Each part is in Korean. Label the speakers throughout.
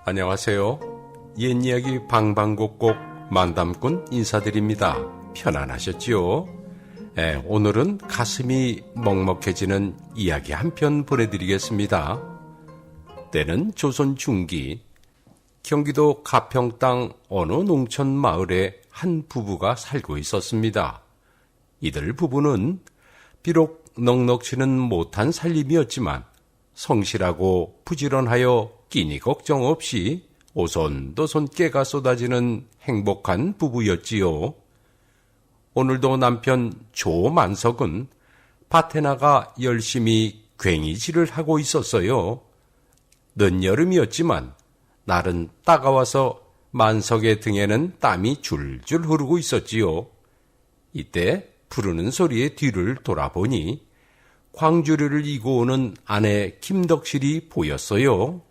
Speaker 1: 안녕하세요. 옛 이야기 방방곡곡 만담꾼 인사드립니다. 편안하셨지요? 오늘은 가슴이 먹먹해지는 이야기 한 편 보내드리겠습니다. 때는 조선 중기, 경기도 가평 땅 어느 농촌 마을에 한 부부가 살고 있었습니다. 이들 부부는 비록 넉넉지는 못한 살림이었지만 성실하고 부지런하여 끼니 걱정 없이 오손도손 깨가 쏟아지는 행복한 부부였지요. 오늘도 남편 조만석은 밭에 나가 열심히 괭이질을 하고 있었어요. 늦여름이었지만 날은 따가워서 만석의 등에는 땀이 줄줄 흐르고 있었지요. 이때 부르는 소리의 뒤를 돌아보니 광주리를 이고 오는 아내 김덕실이 보였어요.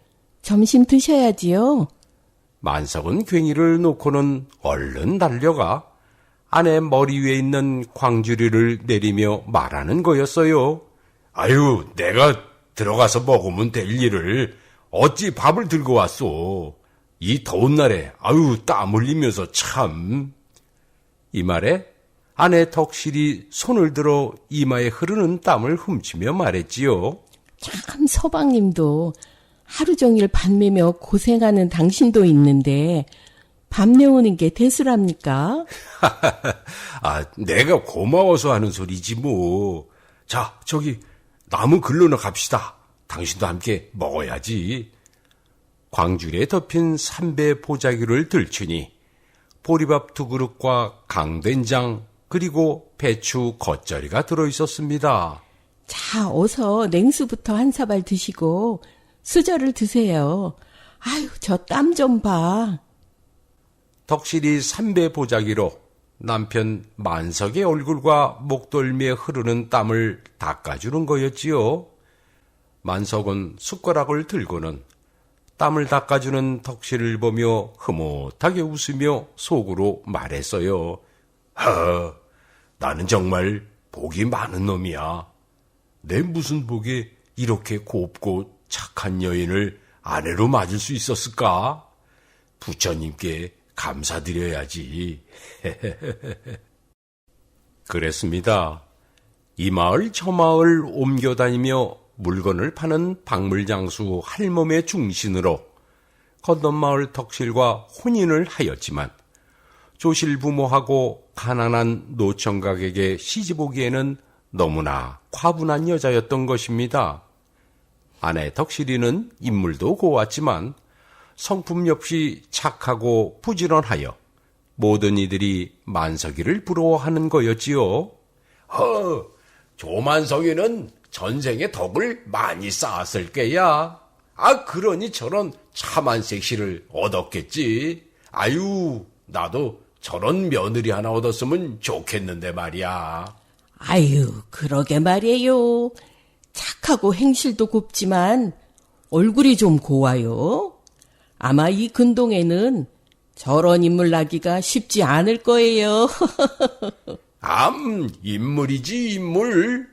Speaker 2: 점심 드셔야지요.
Speaker 1: 만석은 괭이를 놓고는 얼른 달려가 아내 머리 위에 있는 광주리를 내리며 말하는 거였어요. 아유, 내가 들어가서 먹으면 될 일을 어찌 밥을 들고 왔소. 이 더운 날에 땀 흘리면서 참. 이 말에 아내 덕실이 손을 들어 이마에 흐르는 땀을 훔치며 말했지요.
Speaker 2: 참 서방님도 하루 종일 밥 매며 고생하는 당신도 있는데 밥 내오는 게 대수랍니까?
Speaker 1: 내가 고마워서 하는 소리지 뭐. 자, 저기 나무 글러나 갑시다. 당신도 함께 먹어야지. 광주리에 덮인 삼배 보자기를 들추니 보리밥 2그릇과 강된장 그리고 배추 겉절이가 들어있었습니다.
Speaker 2: 자, 어서 냉수부터 한 사발 드시고 수저를 드세요. 아유, 저 땀 좀 봐.
Speaker 1: 덕실이 삼배 보자기로 남편 만석의 얼굴과 목덜미에 흐르는 땀을 닦아주는 거였지요. 만석은 숟가락을 들고는 땀을 닦아주는 덕실을 보며 흐뭇하게 웃으며 속으로 말했어요. 나는 정말 복이 많은 놈이야. 내 무슨 복에 이렇게 곱고 착한 여인을 아내로 맞을 수 있었을까? 부처님께 감사드려야지. 그랬습니다. 이 마을 저 마을 옮겨다니며 물건을 파는 박물장수 할멈의 중신으로 건넌마을 덕실과 혼인을 하였지만 조실 부모하고 가난한 노총각에게 시집오기에는 너무나 과분한 여자였던 것입니다. 아내 덕실이는 인물도 고왔지만 성품 역시 착하고 부지런하여 모든 이들이 만석이를 부러워하는 거였지요. 조만석이는 전생에 덕을 많이 쌓았을 게야. 그러니 저런 참한 색시를 얻었겠지. 나도 저런 며느리 하나 얻었으면 좋겠는데 말이야.
Speaker 2: 그러게 말이에요. 착하고 행실도 곱지만 얼굴이 좀 고와요. 아마 이 근동에는 저런 인물 나기가 쉽지 않을 거예요.
Speaker 1: 인물이지 인물.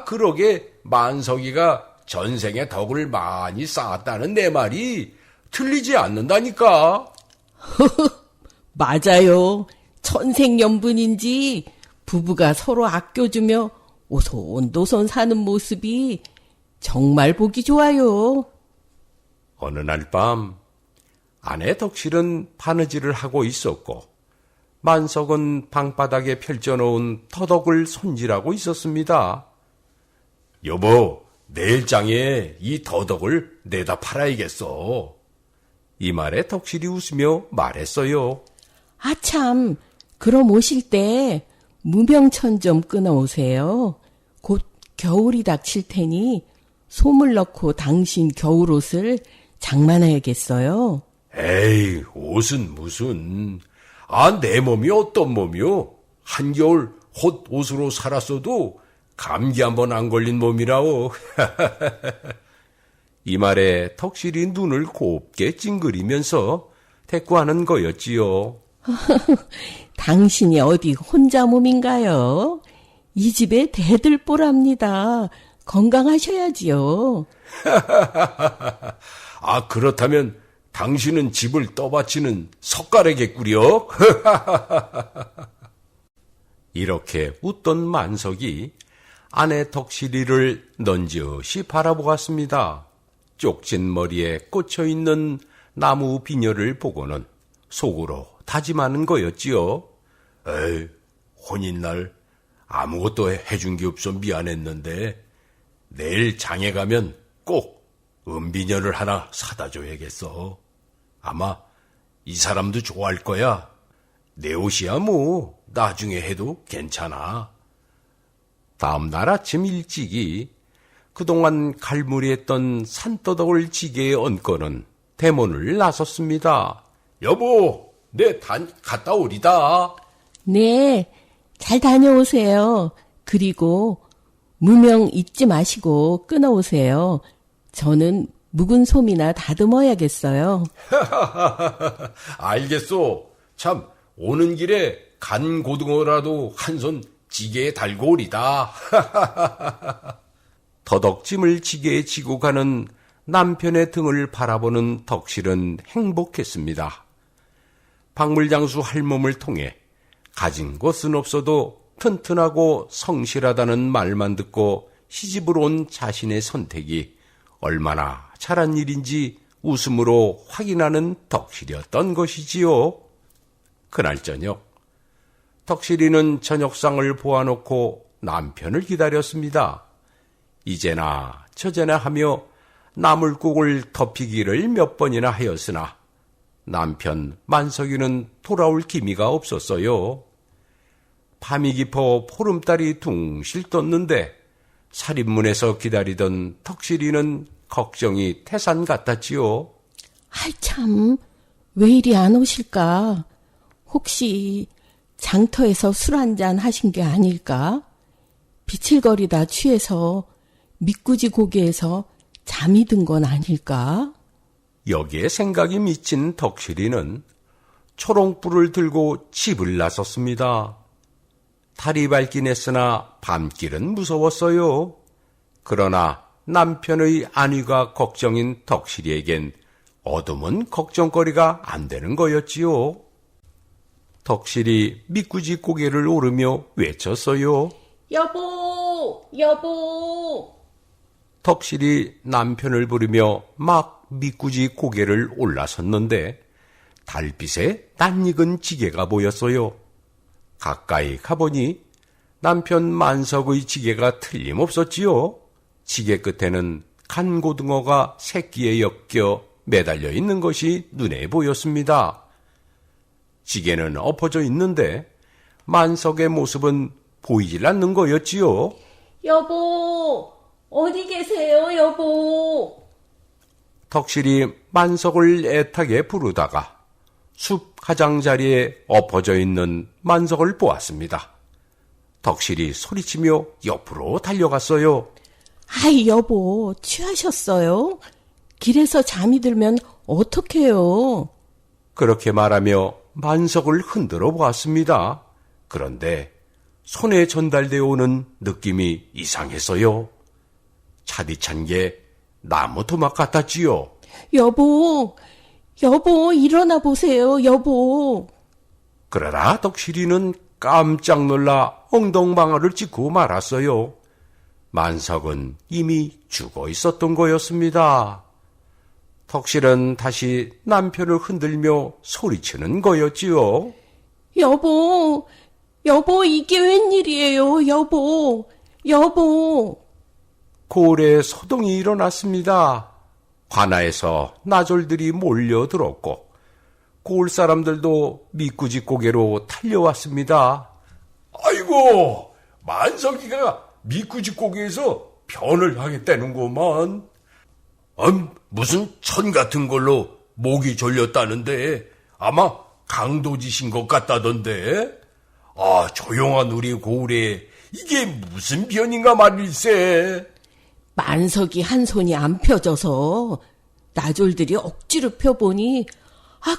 Speaker 1: 그러게 만석이가 전생에 덕을 많이 쌓았다는 내 말이 틀리지 않는다니까.
Speaker 2: 맞아요. 천생연분인지 부부가 서로 아껴주며 오손도손 사는 모습이 정말 보기 좋아요.
Speaker 1: 어느 날 밤 아내 덕실은 바느질을 하고 있었고 만석은 방바닥에 펼쳐놓은 터덕을 손질하고 있었습니다. 여보, 내일장에 이 터덕을 내다 팔아야겠어. 이 말에 덕실이 웃으며 말했어요.
Speaker 2: 참, 그럼 오실 때 무명천 좀 끊어오세요. 곧 겨울이 닥칠 테니 소물 넣고 당신 겨울옷을 장만해야겠어요.
Speaker 1: 에이, 옷은 무슨. 내 몸이 어떤 몸이요? 한겨울 헛옷으로 살았어도 감기 한번 안 걸린 몸이라오. 이 말에 덕실이 눈을 곱게 찡그리면서 대꾸하는 거였지요.
Speaker 2: 당신이 어디 혼자 몸인가요? 이 집에 대들보랍니다. 건강하셔야지요.
Speaker 1: 그렇다면 당신은 집을 떠받치는 석가래겠구려. 이렇게 웃던 만석이 아내 덕실이를 넌지시 바라보았습니다. 쪽진 머리에 꽂혀있는 나무 비녀를 보고는 속으로 다짐하는 거였지요. 에이, 혼인날 아무것도 해준 게 없어 미안했는데 내일 장에 가면 꼭 은비녀를 하나 사다 줘야겠어. 아마 이 사람도 좋아할 거야. 내 옷이야 뭐 나중에 해도 괜찮아. 다음 날 아침 일찍이 그동안 갈무리했던 산더덕을 지게에 얹고는 대문을 나섰습니다. 여보, 내 갔다 오리다.
Speaker 2: 네, 잘 다녀오세요. 그리고 무명 잊지 마시고 끊어오세요. 저는 묵은 솜이나 다듬어야겠어요.
Speaker 1: 알겠소. 참 오는 길에 간 고등어라도 한 손 지게에 달고 오리다. 더덕짐을 지게에 지고 가는 남편의 등을 바라보는 덕실은 행복했습니다. 박물장수 할멈을 통해 가진 것은 없어도 튼튼하고 성실하다는 말만 듣고 시집을 온 자신의 선택이 얼마나 잘한 일인지 웃음으로 확인하는 덕실이었던 것이지요. 그날 저녁, 덕실이는 저녁상을 보아놓고 남편을 기다렸습니다. 이제나 저제나 하며 나물국을 덮이기를 몇 번이나 하였으나 남편 만석이는 돌아올 기미가 없었어요. 밤이 깊어 보름달이 둥실 떴는데 살인문에서 기다리던 덕실이는 걱정이 태산 같았지요.
Speaker 2: 아이 참, 왜 이리 안 오실까? 혹시 장터에서 술 한잔 하신 게 아닐까? 비칠거리다 취해서 미꾸지 고개에서 잠이 든 건 아닐까?
Speaker 1: 여기에 생각이 미친 덕실이는 초롱불을 들고 집을 나섰습니다. 달이 밝긴 했으나 밤길은 무서웠어요. 그러나 남편의 안위가 걱정인 덕실이에겐 어둠은 걱정거리가 안 되는 거였지요. 덕실이 미꾸지 고개를 오르며 외쳤어요.
Speaker 2: 여보, 여보.
Speaker 1: 덕실이 남편을 부르며 막 미꾸지 고개를 올라섰는데 달빛에 낯익은 지게가 보였어요. 가까이 가보니 남편 만석의 지게가 틀림없었지요. 지게 끝에는 간고등어가 새끼에 엮여 매달려 있는 것이 눈에 보였습니다. 지게는 엎어져 있는데 만석의 모습은 보이질 않는 거였지요.
Speaker 2: 여보, 어디 계세요, 여보?
Speaker 1: 덕실이 만석을 애타게 부르다가 숲 가장자리에 엎어져 있는 만석을 보았습니다. 덕실이 소리치며 옆으로 달려갔어요.
Speaker 2: 아이, 여보, 취하셨어요? 길에서 잠이 들면 어떡해요?
Speaker 1: 그렇게 말하며 만석을 흔들어 보았습니다. 그런데 손에 전달되어 오는 느낌이 이상했어요. 차디찬 게 나무 토막 같았지요.
Speaker 2: 여보, 여보, 일어나 보세요, 여보.
Speaker 1: 그러나 덕실이는 깜짝 놀라 엉덩방아를 찍고 말았어요. 만석은 이미 죽어 있었던 거였습니다. 덕실은 다시 남편을 흔들며 소리치는 거였지요.
Speaker 2: 여보, 여보, 이게 웬일이에요, 여보, 여보.
Speaker 1: 고을에 소동이 일어났습니다. 관아에서 나졸들이 몰려들었고 고을 사람들도 미꾸지 고개로 달려왔습니다. 아이고, 만석이가 미꾸지 고개에서 변을 하겠다는구만. 무슨 천 같은 걸로 목이 졸렸다는데 아마 강도짓인 것 같다던데. 아, 조용한 우리 고을에 이게 무슨 변인가 말일세.
Speaker 2: 만석이 한 손이 안 펴져서 나졸들이 억지로 펴보니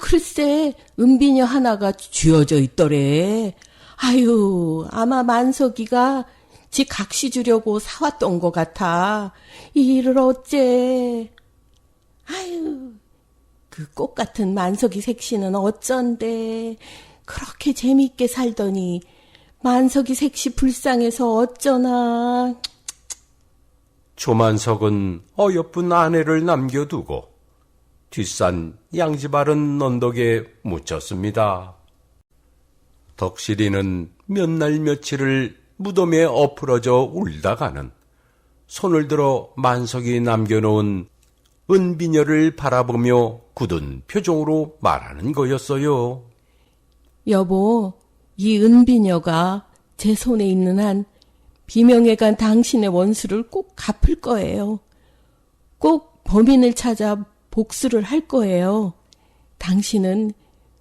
Speaker 2: 글쎄 은비녀 하나가 쥐어져 있더래. 아유, 아마 만석이가 지 각시 주려고 사왔던 것 같아. 이 일을 어째. 아유. 그 꽃 같은 만석이 색시는 어쩐데 그렇게 재미있게 살더니 만석이 색시 불쌍해서 어쩌나.
Speaker 1: 조만석은 어여쁜 아내를 남겨두고 뒷산 양지바른 언덕에 묻혔습니다. 덕실이는 몇 날 며칠을 무덤에 엎으러져 울다가는 손을 들어 만석이 남겨놓은 은비녀를 바라보며 굳은 표정으로 말하는 거였어요.
Speaker 2: 여보, 이 은비녀가 제 손에 있는 한 비명에 간 당신의 원수를 꼭 갚을 거예요. 꼭 범인을 찾아 복수를 할 거예요. 당신은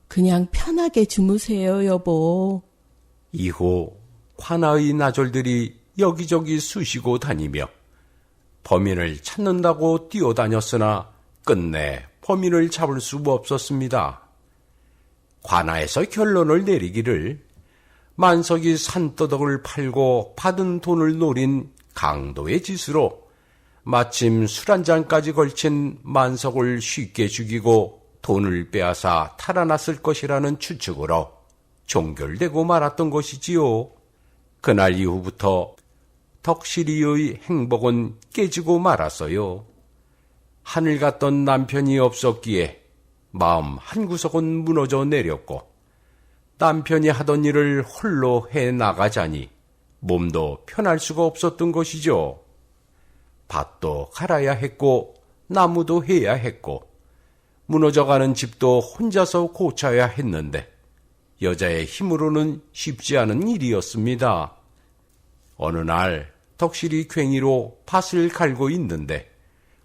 Speaker 2: 그냥 편하게 주무세요, 여보.
Speaker 1: 이후 관아의 나졸들이 여기저기 쑤시고 다니며 범인을 찾는다고 뛰어다녔으나 끝내 범인을 잡을 수 없었습니다. 관아에서 결론을 내리기를 만석이 산더덕을 팔고 받은 돈을 노린 강도의 짓으로 마침 술 한 잔까지 걸친 만석을 쉽게 죽이고 돈을 빼앗아 탈환했을 것이라는 추측으로 종결되고 말았던 것이지요. 그날 이후부터 덕실이의 행복은 깨지고 말았어요. 하늘 같던 남편이 없었기에 마음 한구석은 무너져 내렸고 남편이 하던 일을 홀로 해 나가자니 몸도 편할 수가 없었던 것이죠. 밭도 갈아야 했고 나무도 해야 했고 무너져가는 집도 혼자서 고쳐야 했는데 여자의 힘으로는 쉽지 않은 일이었습니다. 어느 날 덕실이 괭이로 밭을 갈고 있는데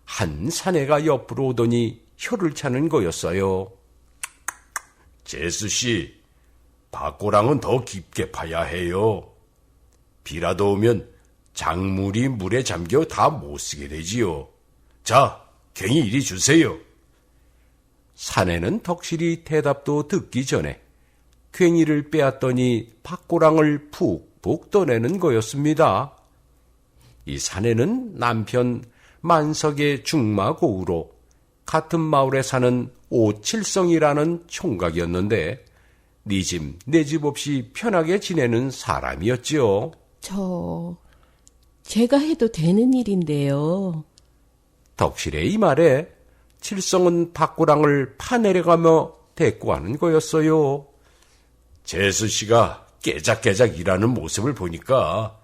Speaker 1: 한 사내가 옆으로 오더니 혀를 차는 거였어요.
Speaker 3: 재수씨, 밭고랑은 더 깊게 파야 해요. 비라도 오면 작물이 물에 잠겨 다 못쓰게 되지요. 자, 괭이 이리 주세요.
Speaker 1: 사내는 덕실이 대답도 듣기 전에 괭이를 빼앗더니 밭고랑을 푹푹 떠내는 거였습니다. 이 사내는 남편 만석의 중마고우로 같은 마을에 사는 오칠성이라는 총각이었는데 네 집 내 집 없이 편하게 지내는 사람이었지요.
Speaker 2: 제가 해도 되는 일인데요.
Speaker 1: 덕실의 이 말에 칠성은 밭고랑을 파내려가며 대꾸하는 거였어요.
Speaker 3: 재수씨가 깨작깨작 일하는 모습을 보니까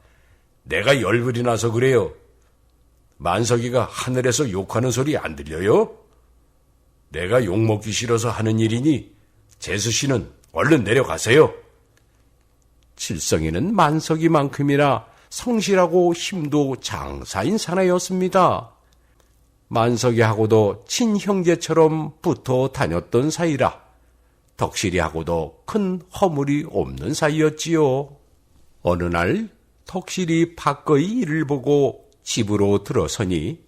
Speaker 3: 내가 열불이 나서 그래요. 만석이가 하늘에서 욕하는 소리 안 들려요? 내가 욕먹기 싫어서 하는 일이니 재수씨는 얼른 내려가세요.
Speaker 1: 칠성이는 만석이만큼이나 성실하고 힘도 장사인 사나이였습니다. 만석이하고도 친형제처럼 붙어 다녔던 사이라 덕실이하고도 큰 허물이 없는 사이였지요. 어느 날 덕실이 밖의 일을 보고 집으로 들어서니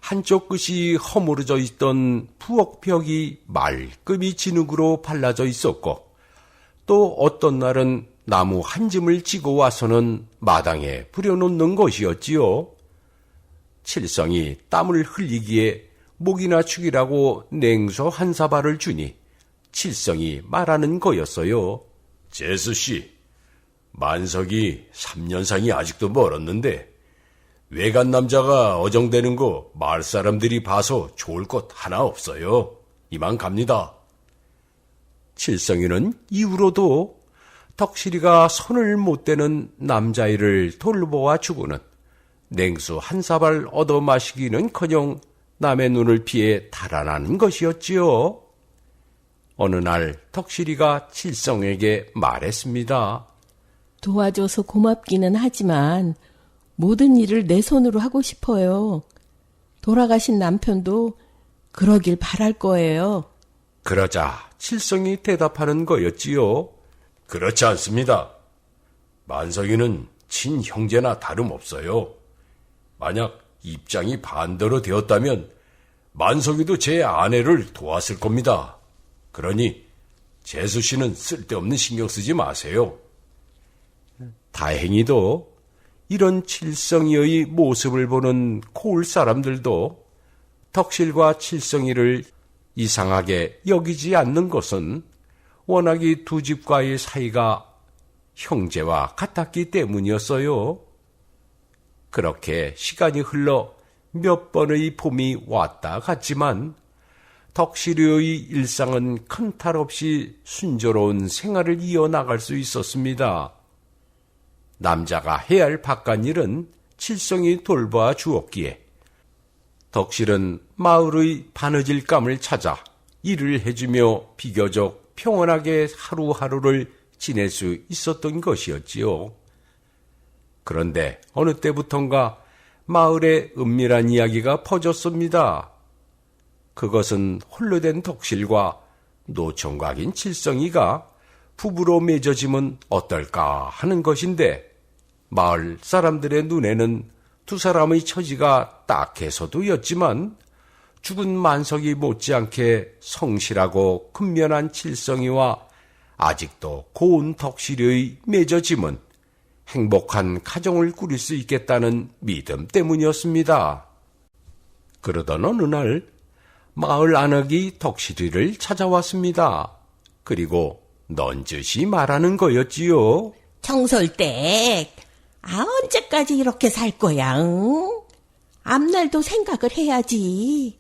Speaker 1: 한쪽 끝이 허물어져 있던 부엌벽이 말끔히 진흙으로 발라져 있었고 또 어떤 날은 나무 한 짐을 지고 와서는 마당에 부려놓는 것이었지요. 칠성이 땀을 흘리기에 목이나 축이라고 냉소 한 사발을 주니 칠성이 말하는 거였어요.
Speaker 3: 재수씨, 만석이 3년상이 아직도 멀었는데 외간 남자가 어정되는 거 마을 사람들이 봐서 좋을 것 하나 없어요. 이만 갑니다.
Speaker 1: 칠성이는 이후로도 덕실이가 손을 못 대는 남자애를 돌보아 주고는 냉수 한 사발 얻어 마시기는커녕 남의 눈을 피해 달아나는 것이었지요. 어느 날 덕실이가 칠성에게 말했습니다.
Speaker 2: 도와줘서 고맙기는 하지만 모든 일을 내 손으로 하고 싶어요. 돌아가신 남편도 그러길 바랄 거예요.
Speaker 1: 그러자 칠성이 대답하는 거였지요.
Speaker 3: 그렇지 않습니다. 만석이는 친형제나 다름없어요. 만약 입장이 반대로 되었다면 만석이도 제 아내를 도왔을 겁니다. 그러니 재수씨는 쓸데없는 신경 쓰지 마세요.
Speaker 1: 다행히도 이런 칠성이의 모습을 보는 고을 사람들도 덕실과 칠성이를 이상하게 여기지 않는 것은 워낙 이 두 집과의 사이가 형제와 같았기 때문이었어요. 그렇게 시간이 흘러 몇 번의 봄이 왔다 갔지만 덕실이의 일상은 큰 탈 없이 순조로운 생활을 이어나갈 수 있었습니다. 남자가 해야 할 바깥일은 칠성이 돌봐 주었기에 덕실은 마을의 바느질감을 찾아 일을 해주며 비교적 평온하게 하루하루를 지낼 수 있었던 것이었지요. 그런데 어느 때부턴가 마을에 은밀한 이야기가 퍼졌습니다. 그것은 홀로 된 덕실과 노총각인 칠성이가 부부로 맺어지면 어떨까 하는 것인데 마을 사람들의 눈에는 두 사람의 처지가 딱해서도였지만 죽은 만석이 못지않게 성실하고 근면한 칠성이와 아직도 고운 덕실의 맺어짐은 행복한 가정을 꾸릴 수 있겠다는 믿음 때문이었습니다. 그러던 어느 날 마을 안악이 덕실이를 찾아왔습니다. 그리고 넌지시 말하는 거였지요.
Speaker 2: 청설댁, 언제까지 이렇게 살 거야, 응? 앞날도 생각을 해야지.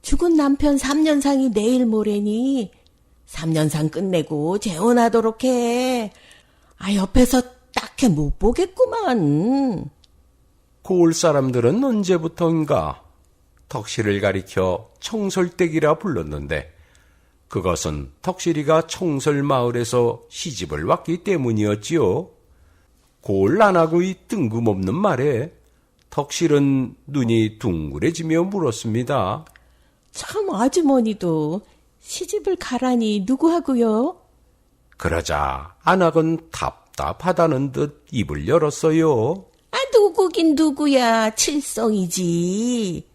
Speaker 2: 죽은 남편 3년상이 내일 모레니 3년상 끝내고 재혼하도록 해. 옆에서 딱히 못 보겠구만.
Speaker 1: 고을 사람들은 언제부터인가 덕실을 가리켜 청설댁이라 불렀는데 그것은 덕실이가 청설마을에서 시집을 왔기 때문이었지요. 고을 안하고의 뜬금없는 말에 덕실은 눈이 둥그레지며 물었습니다.
Speaker 2: 참 아주머니도 시집을 가라니 누구하고요?
Speaker 1: 그러자 안악은 답답하다는 듯 입을 열었어요.
Speaker 2: 누구긴 누구야. 칠성이지.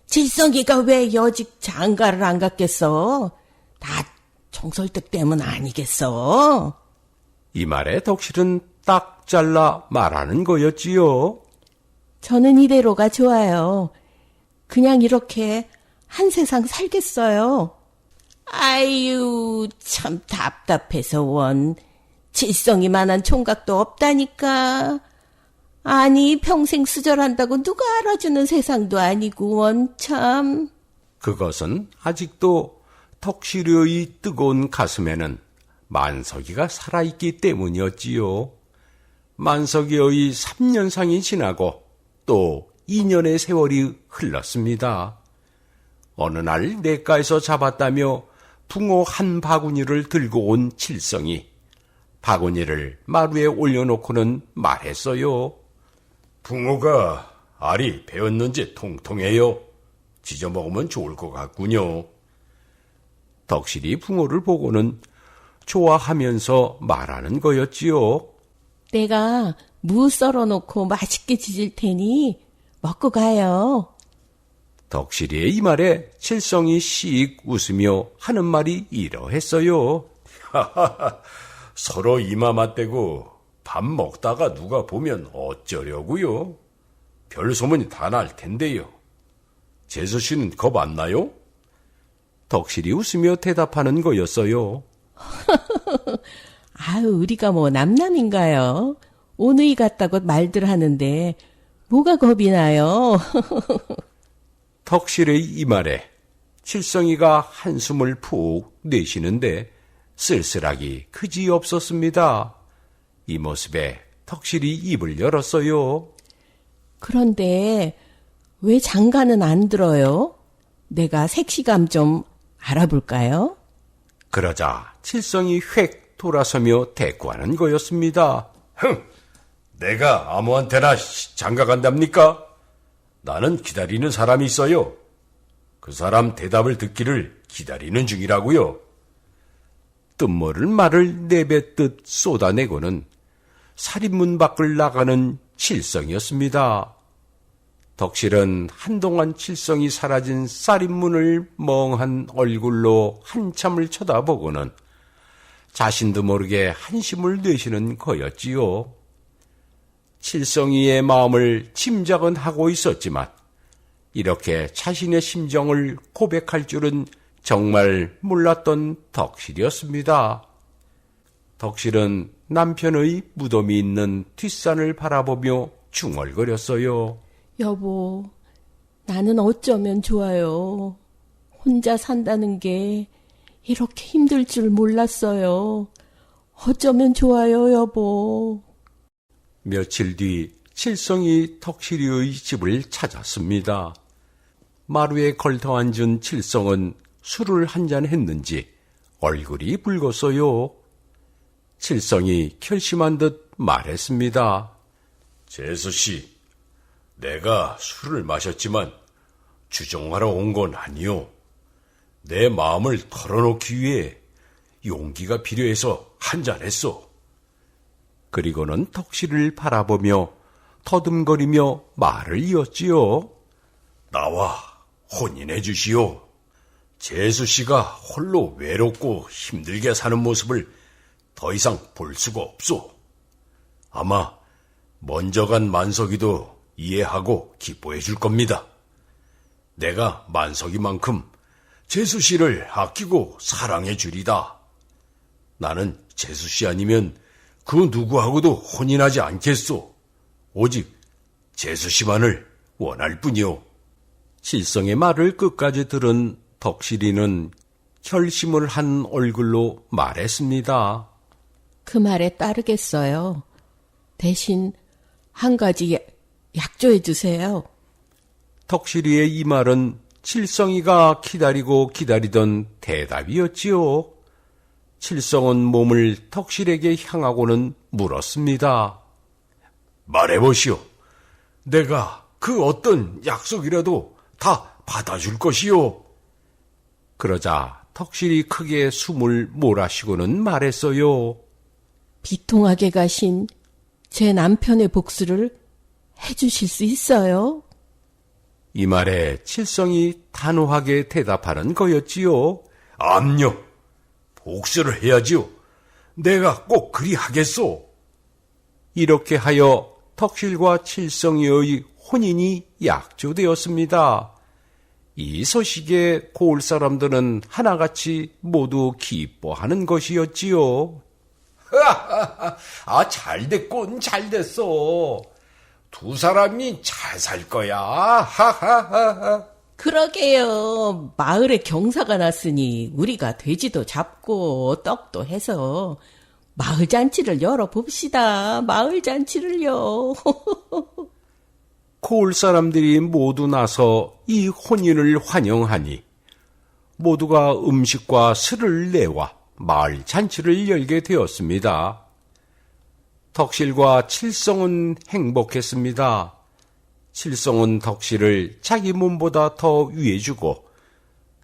Speaker 2: 칠성이가 왜 여직 장가를 안 갔겠어? 다 청설댁 때문 아니겠어?
Speaker 1: 이 말에 덕실은 딱 잘라 말하는 거였지요.
Speaker 2: 저는 이대로가 좋아요. 그냥 이렇게 한 세상 살겠어요. 아유, 참 답답해서 원. 칠성이만한 총각도 없다니까. 아니, 평생 수절한다고 누가 알아주는 세상도 아니고 원 참.
Speaker 1: 그것은 아직도 덕실의 뜨거운 가슴에는 만석이가 살아있기 때문이었지요. 만석이의 3년상이 지나고 또 2년의 세월이 흘렀습니다. 어느 날 냇가에서 잡았다며 붕어 한 바구니를 들고 온 칠성이 바구니를 마루에 올려놓고는 말했어요.
Speaker 3: 붕어가 알이 배었는지 통통해요. 지져먹으면 좋을 것 같군요.
Speaker 1: 덕실이 붕어를 보고는 좋아하면서 말하는 거였지요.
Speaker 2: 내가 무 썰어놓고 맛있게 지질 테니 먹고 가요.
Speaker 1: 덕실이의 이 말에 칠성이 씩 웃으며 하는 말이 이러했어요.
Speaker 3: 서로 이마 맞대고 밥 먹다가 누가 보면 어쩌려고요? 별 소문이 다 날 텐데요. 재수 씨는 겁 안 나요?
Speaker 1: 덕실이 웃으며 대답하는 거였어요.
Speaker 2: 우리가 뭐 남남인가요? 오누이 같다고 말들 하는데 뭐가 겁이 나요?
Speaker 1: 덕실의 이 말에 칠성이가 한숨을 푹 내쉬는데 쓸쓸하기 그지없었습니다. 이 모습에 덕실이 입을 열었어요.
Speaker 2: 그런데 왜 장가는 안 들어요? 내가 색시감 좀 알아볼까요?
Speaker 1: 그러자 칠성이 휙 돌아서며 대꾸하는 거였습니다.
Speaker 3: 내가 아무한테나 장가 간답니까? 나는 기다리는 사람이 있어요. 그 사람 대답을 듣기를 기다리는 중이라고요.
Speaker 1: 뜻모를 말을 내뱉듯 쏟아내고는 살인문 밖을 나가는 칠성이었습니다. 덕실은 한동안 칠성이 사라진 살인문을 멍한 얼굴로 한참을 쳐다보고는 자신도 모르게 한심을 내쉬는 거였지요. 칠성이의 마음을 짐작은 하고 있었지만 이렇게 자신의 심정을 고백할 줄은 정말 몰랐던 덕실이었습니다. 덕실은 남편의 무덤이 있는 뒷산을 바라보며 중얼거렸어요.
Speaker 2: 여보, 나는 어쩌면 좋아요. 혼자 산다는 게 이렇게 힘들 줄 몰랐어요. 어쩌면 좋아요, 여보.
Speaker 1: 며칠 뒤 칠성이 덕실이의 집을 찾았습니다. 마루에 걸터 앉은 칠성은 술을 한잔 했는지 얼굴이 붉었어요. 칠성이 결심한 듯 말했습니다.
Speaker 3: 재수씨, 내가 술을 마셨지만 주정하러 온 건 아니오. 내 마음을 털어놓기 위해 용기가 필요해서 한잔했소.
Speaker 1: 그리고는 덕실을 바라보며 더듬거리며 말을 이었지요.
Speaker 3: 나와 혼인해 주시오. 재수씨가 홀로 외롭고 힘들게 사는 모습을 더 이상 볼 수가 없소. 아마 먼저 간 만석이도 이해하고 기뻐해 줄 겁니다. 내가 만석이만큼 재수씨를 아끼고 사랑해 주리다. 나는 재수씨 아니면 그 누구하고도 혼인하지 않겠소. 오직 재수씨만을 원할 뿐이오.
Speaker 1: 칠성의 말을 끝까지 들은 덕실이는 결심을 한 얼굴로 말했습니다.
Speaker 2: 그 말에 따르겠어요. 대신 한 가지 약조해 주세요.
Speaker 1: 덕실이의 이 말은 칠성이가 기다리고 기다리던 대답이었지요. 칠성은 몸을 덕실에게 향하고는 물었습니다.
Speaker 3: 말해보시오. 내가 그 어떤 약속이라도 다 받아줄 것이오.
Speaker 1: 그러자 덕실이 크게 숨을 몰아쉬고는 말했어요.
Speaker 2: 비통하게 가신 제 남편의 복수를 해주실 수 있어요?
Speaker 1: 이 말에 칠성이 단호하게 대답하는 거였지요.
Speaker 3: 암요. 복수를 해야지요. 내가 꼭 그리 하겠소.
Speaker 1: 이렇게 하여 덕실과 칠성이의 혼인이 약조되었습니다. 이 소식에 고을 사람들은 하나같이 모두 기뻐하는 것이었지요.
Speaker 3: 잘 됐군, 잘 됐어. 두 사람이 잘 살 거야. 하하하하.
Speaker 2: 그러게요. 마을에 경사가 났으니 우리가 돼지도 잡고 떡도 해서 마을 잔치를 열어봅시다. 마을 잔치를요.
Speaker 1: 고을 사람들이 모두 나서 이 혼인을 환영하니 모두가 음식과 술을 내와 마을 잔치를 열게 되었습니다. 덕실과 칠성은 행복했습니다. 칠성은 덕실을 자기 몸보다 더 위해주고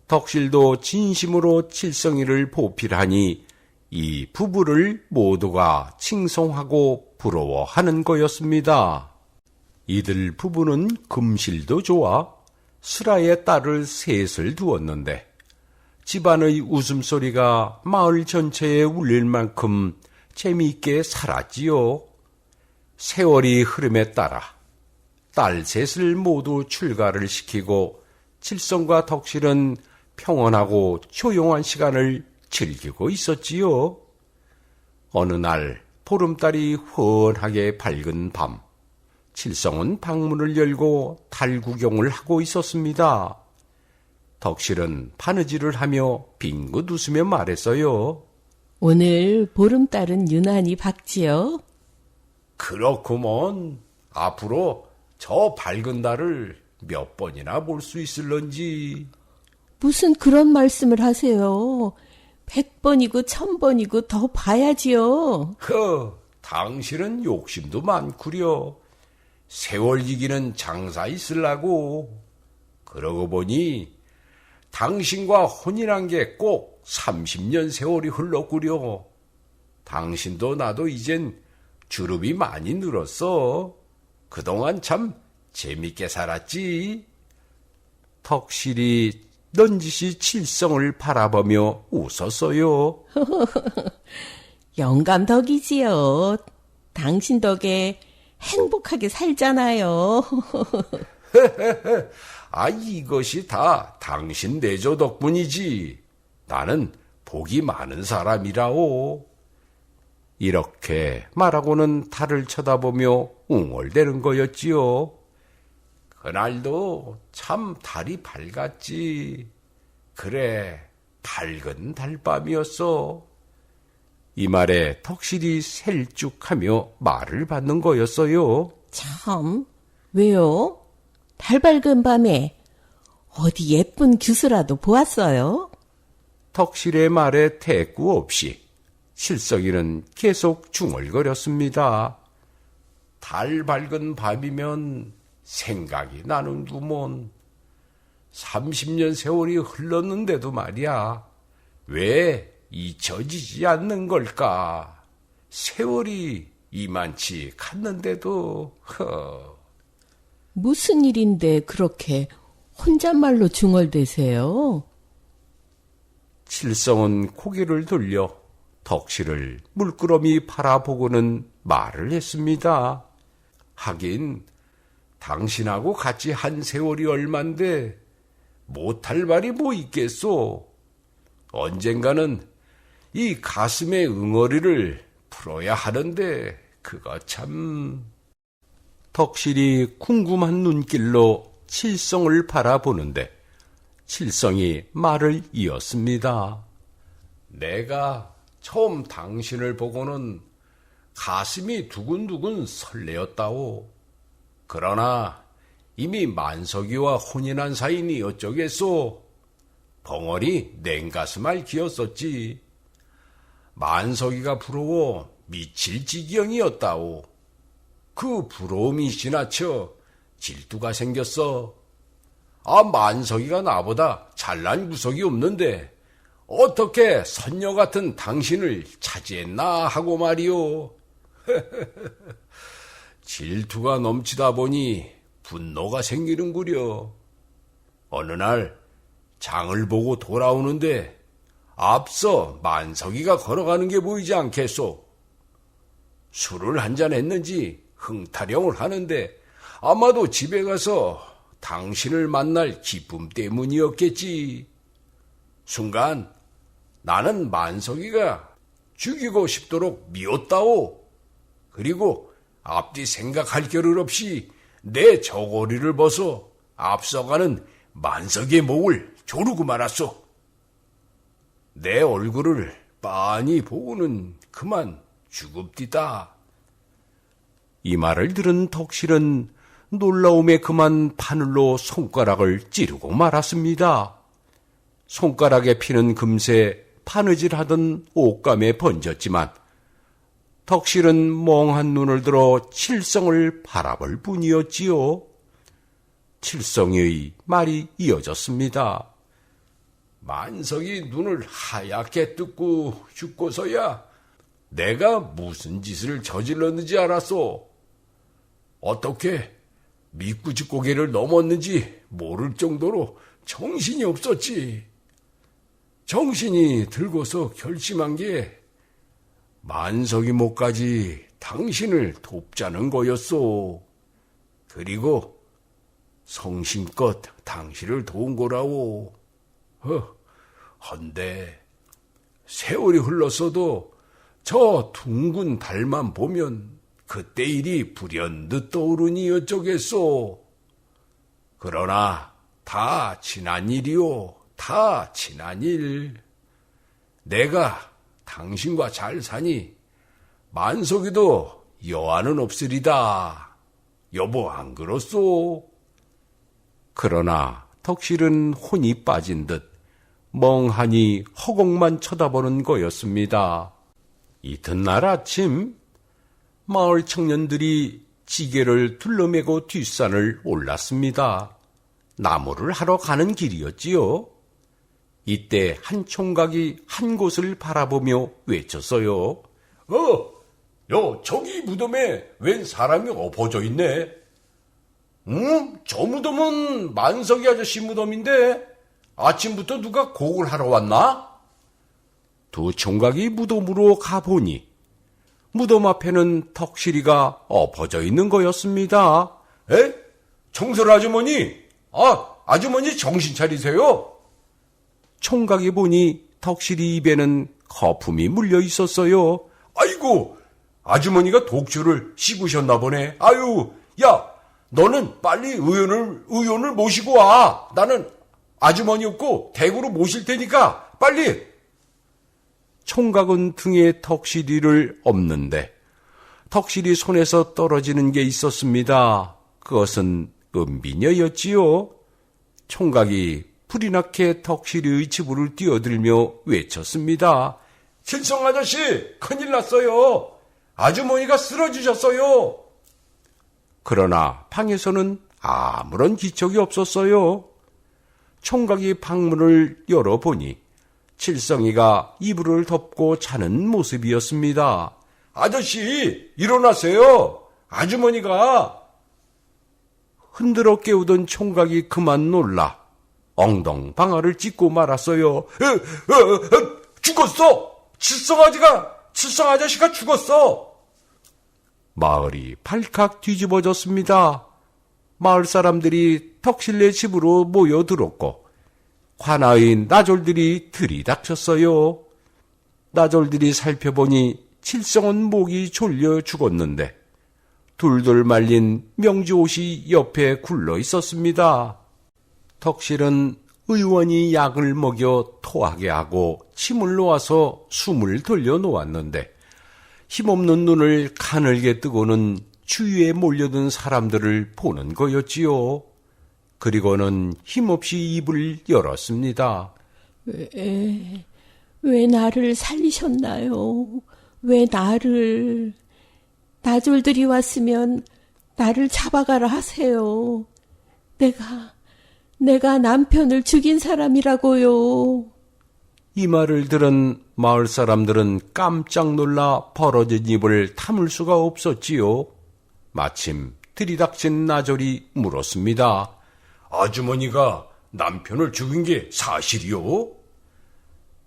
Speaker 1: 덕실도 진심으로 칠성이를 보필하니 이 부부를 모두가 칭송하고 부러워하는 거였습니다. 이들 부부는 금실도 좋아 슬아의 딸을 셋을 두었는데 집안의 웃음소리가 마을 전체에 울릴 만큼 재미있게 살았지요. 세월이 흐름에 따라 딸 셋을 모두 출가를 시키고 칠성과 덕실은 평온하고 조용한 시간을 즐기고 있었지요. 어느 날 보름달이 훤하게 밝은 밤, 칠성은 방문을 열고 달 구경을 하고 있었습니다. 덕실은 바느질을 하며 빙긋 웃으며 말했어요.
Speaker 2: 오늘 보름달은 유난히 밝지요?
Speaker 3: 그렇구먼. 앞으로 저 밝은 달을 몇 번이나 볼 수 있을런지.
Speaker 2: 무슨 그런 말씀을 하세요. 100번이고 1000번이고 더 봐야지요.
Speaker 3: 당신은 욕심도 많구려. 세월 이기는 장사 있으려고. 그러고 보니 당신과 혼인한 게 꼭 30년 세월이 흘렀구려. 당신도 나도 이젠 주름이 많이 늘었어. 그동안 참 재밌게 살았지.
Speaker 1: 덕실이 넌지시 칠성을 바라보며 웃었어요.
Speaker 2: 영감 덕이지요. 당신 덕에 행복하게 살잖아요.
Speaker 3: 이것이 다 당신 내조 덕분이지. 나는 복이 많은 사람이라오.
Speaker 1: 이렇게 말하고는 달을 쳐다보며 웅얼대는 거였지요.
Speaker 3: 그날도 참 달이 밝았지. 그래, 밝은 달밤이었어.
Speaker 1: 이 말에 덕실이 셀쭉하며 말을 받는 거였어요.
Speaker 2: 참, 왜요? 달 밝은 밤에 어디 예쁜 규수라도 보았어요?
Speaker 1: 덕실의 말에 대꾸 없이 칠성이는 계속 중얼거렸습니다.
Speaker 3: 달 밝은 밤이면 생각이 나는구먼. 30년 세월이 흘렀는데도 말이야. 왜 잊혀지지 않는 걸까? 세월이 이만치 갔는데도,
Speaker 2: 무슨 일인데 그렇게 혼잣말로 중얼대세요?
Speaker 1: 칠성은 고개를 돌려 덕실을 물끄러미 바라보고는 말을 했습니다.
Speaker 3: 하긴 당신하고 같이 한 세월이 얼만데 못할 말이 뭐 있겠소. 언젠가는 이 가슴의 응어리를 풀어야 하는데 그거 참...
Speaker 1: 덕실이 궁금한 눈길로 칠성을 바라보는데 칠성이 말을 이었습니다.
Speaker 3: 내가 처음 당신을 보고는 가슴이 두근두근 설레었다오. 그러나 이미 만석이와 혼인한 사이니 어쩌겠소. 벙어리 냉가슴 기였었지. 만석이가 부러워 미칠 지경이었다오. 그 부러움이 지나쳐 질투가 생겼어. 만석이가 나보다 잘난 구석이 없는데 어떻게 선녀 같은 당신을 차지했나 하고 말이오. 질투가 넘치다 보니 분노가 생기는구려. 어느 날 장을 보고 돌아오는데 앞서 만석이가 걸어가는 게 보이지 않겠소. 술을 한잔 했는지 흥타령을 하는데 아마도 집에 가서 당신을 만날 기쁨 때문이었겠지. 순간 나는 만석이가 죽이고 싶도록 미웠다오. 그리고 앞뒤 생각할 겨를 없이 내 저고리를 벗어 앞서가는 만석이의 목을 조르고 말았소. 내 얼굴을 빤히 보고는 그만 죽읍디다.
Speaker 1: 이 말을 들은 덕실은 놀라움에 그만 바늘로 손가락을 찌르고 말았습니다. 손가락에 피는 금세 바느질하던 옷감에 번졌지만 덕실은 멍한 눈을 들어 칠성을 바라볼 뿐이었지요. 칠성의 말이 이어졌습니다.
Speaker 3: 만석이 눈을 하얗게 뜨고 죽고서야 내가 무슨 짓을 저질렀는지 알았소. 어떻게 미꾸지 고개를 넘었는지 모를 정도로 정신이 없었지. 정신이 들고서 결심한 게 만석이 목까지 당신을 돕자는 거였소. 그리고 성심껏 당신을 도운 거라오. 헌데 세월이 흘렀어도 저 둥근 달만 보면 그때 일이 불현듯 떠오르니 어쩌겠소. 그러나 다 지난 일이오. 다 지난 일. 내가 당신과 잘 사니 만석이도 여한은 없으리다. 여보 안 그렇소?
Speaker 1: 그러나 덕실은 혼이 빠진 듯 멍하니 허공만 쳐다보는 거였습니다. 이튿날 아침 마을 청년들이 지게를 둘러매고 뒷산을 올랐습니다. 나무를 하러 가는 길이었지요. 이때 한 총각이 한 곳을 바라보며 외쳤어요.
Speaker 3: 저기 무덤에 웬 사람이 엎어져 있네. 저 무덤은 만석이 아저씨 무덤인데 아침부터 누가 곡을 하러 왔나?
Speaker 1: 두 총각이 무덤으로 가보니 무덤 앞에는 덕실이가 엎어져 있는 거였습니다.
Speaker 3: 정설 아주머니, 아주머니 정신 차리세요.
Speaker 1: 총각이 보니 덕실이 입에는 거품이 물려 있었어요.
Speaker 3: 아이고, 아주머니가 독주를 씹으셨나 보네. 아유, 야, 너는 빨리 의원을 모시고 와. 나는 아주머니 없고 댁으로 모실 테니까 빨리.
Speaker 1: 총각은 등에 덕실이를 엎는데 덕실이 손에서 떨어지는 게 있었습니다. 그것은 은비녀였지요. 총각이 불이 나게 덕실이의 집으로 뛰어들며 외쳤습니다.
Speaker 3: 칠성 아저씨, 큰일 났어요. 아주머니가 쓰러지셨어요.
Speaker 1: 그러나 방에서는 아무런 기척이 없었어요. 총각이 방문을 열어보니 칠성이가 이불을 덮고 자는 모습이었습니다.
Speaker 3: 아저씨, 일어나세요. 아주머니가.
Speaker 1: 흔들어 깨우던 총각이 그만 놀라 엉덩 방아를 찢고 말았어요.
Speaker 3: 죽었어. 칠성 아저씨가 죽었어.
Speaker 1: 마을이 발칵 뒤집어졌습니다. 마을 사람들이 덕실네 집으로 모여들었고 관아의 나졸들이 들이닥쳤어요. 나졸들이 살펴보니 칠성은 목이 졸려 죽었는데 둘둘 말린 명주옷이 옆에 굴러 있었습니다. 덕실은 의원이 약을 먹여 토하게 하고 침을 놓아서 숨을 돌려놓았는데 힘없는 눈을 가늘게 뜨고는 주위에 몰려든 사람들을 보는 거였지요. 그리고는 힘없이 입을 열었습니다.
Speaker 2: 왜 나를 살리셨나요? 왜 나를? 나졸들이 왔으면 나를 잡아가라 하세요. 내가 남편을 죽인 사람이라고요.
Speaker 1: 이 말을 들은 마을 사람들은 깜짝 놀라 벌어진 입을 다물 수가 없었지요. 마침 들이닥친 나졸이 물었습니다.
Speaker 3: 아주머니가 남편을 죽인 게 사실이요?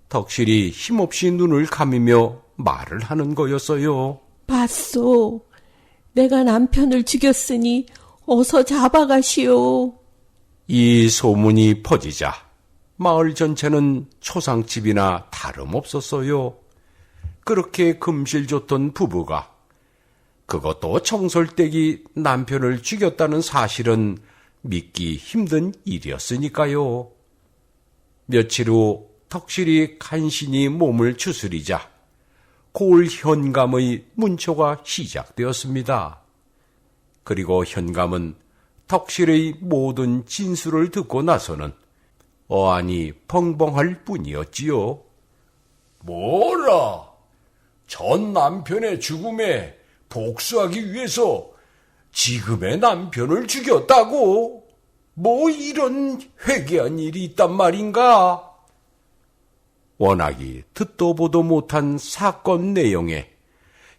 Speaker 1: 덕실이 힘없이 눈을 감으며 말을 하는 거였어요.
Speaker 2: 봤소. 내가 남편을 죽였으니 어서 잡아가시오.
Speaker 1: 이 소문이 퍼지자 마을 전체는 초상집이나 다름없었어요. 그렇게 금실 좋던 부부가 그것도 청솔댁이 남편을 죽였다는 사실은 믿기 힘든 일이었으니까요. 며칠 후 덕실이 간신히 몸을 추스리자 고을 현감의 문초가 시작되었습니다. 그리고 현감은 덕실의 모든 진술을 듣고 나서는 어안이 벙벙할 뿐이었지요.
Speaker 3: 뭐라? 전 남편의 죽음에 복수하기 위해서 지금의 남편을 죽였다고? 뭐 이런 회개한 일이 있단 말인가?
Speaker 1: 워낙이 듣도 보도 못한 사건 내용에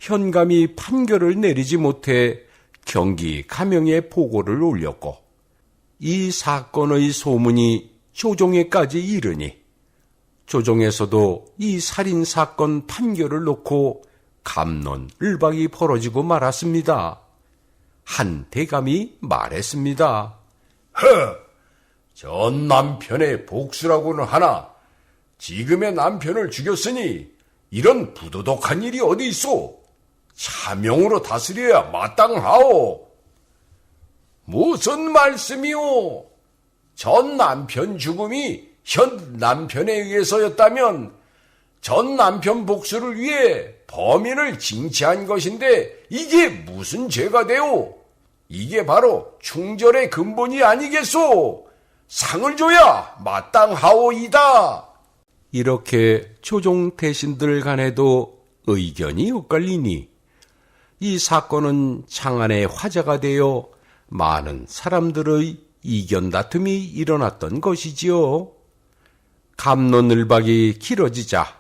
Speaker 1: 현감이 판결을 내리지 못해 경기 가명에 보고를 올렸고 이 사건의 소문이 조정에까지 이르니 조정에서도 이 살인사건 판결을 놓고 갑론을박이 벌어지고 말았습니다. 한 대감이 말했습니다.
Speaker 3: 전 남편의 복수라고는 하나 지금의 남편을 죽였으니 이런 부도덕한 일이 어디 있어? 차명으로 다스려야 마땅하오. 무슨 말씀이오? 전 남편 죽음이 현 남편에 의해서였다면 전 남편 복수를 위해 범인을 징치한 것인데 이게 무슨 죄가 되오? 이게 바로 충절의 근본이 아니겠소? 상을 줘야 마땅하오이다.
Speaker 1: 이렇게 조정 대신들 간에도 의견이 엇갈리니 이 사건은 장안의 화제가 되어 많은 사람들의 이견 다툼이 일어났던 것이지요. 갑론을박이 길어지자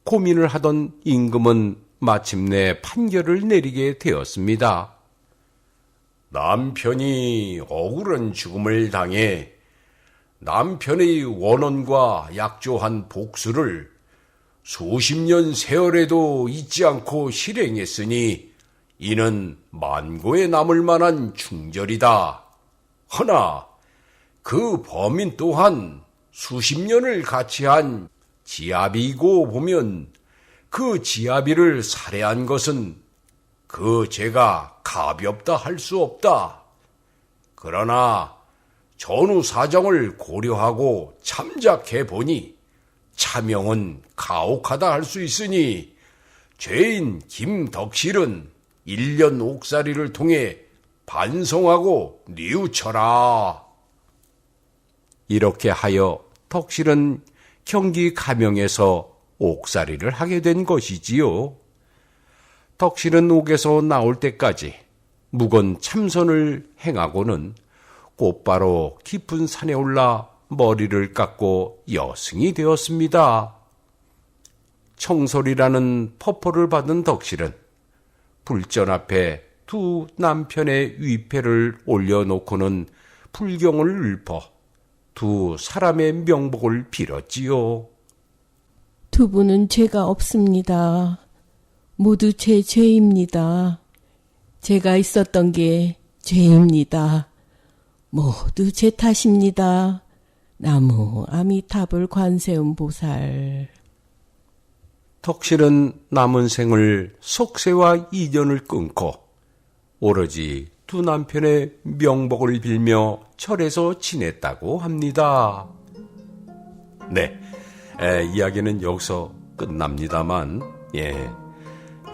Speaker 1: 고민을 하던 임금은 마침내 판결을 내리게 되었습니다.
Speaker 3: 남편이 억울한 죽음을 당해 남편의 원혼과 약조한 복수를 수십 년 세월에도 잊지 않고 실행했으니 이는 만고에 남을 만한 충절이다. 허나 그 범인 또한 수십 년을 같이 한 지아비이고 보면 그 지아비를 살해한 것은 그 죄가 가볍다 할 수 없다. 그러나 전후 사정을 고려하고 참작해 보니 차명은 가혹하다 할 수 있으니 죄인 김덕실은 1년 옥살이를 통해 반성하고 뉘우쳐라.
Speaker 1: 이렇게 하여 덕실은 경기 가명에서 옥살이를 하게 된 것이지요. 덕실은 옥에서 나올 때까지 묵은 참선을 행하고는 곧바로 깊은 산에 올라 머리를 깎고 여승이 되었습니다. 청설이라는 퍼포를 받은 덕실은 불전 앞에 두 남편의 위패를 올려놓고는 불경을 읊어 두 사람의 명복을 빌었지요.
Speaker 2: 두 분은 죄가 없습니다. 모두 제 죄입니다. 제가 있었던 게 죄입니다. 모두 제 탓입니다. 나무 아미타불 관세음 보살.
Speaker 1: 덕실은 남은 생을 속세와 이전을 끊고 오로지 두 남편의 명복을 빌며 절에서 지냈다고 합니다. 네, 이야기는 여기서 끝납니다만,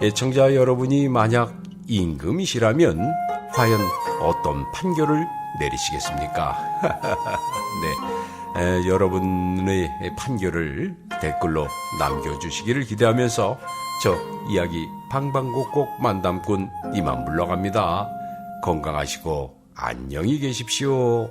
Speaker 1: 애청자 여러분이 만약 임금이시라면 과연 어떤 판결을 내리시겠습니까? 네, 여러분의 판결을 댓글로 남겨주시기를 기대하면서 저 이야기 방방곡곡 만담꾼 이만 물러갑니다. 건강하시고 안녕히 계십시오.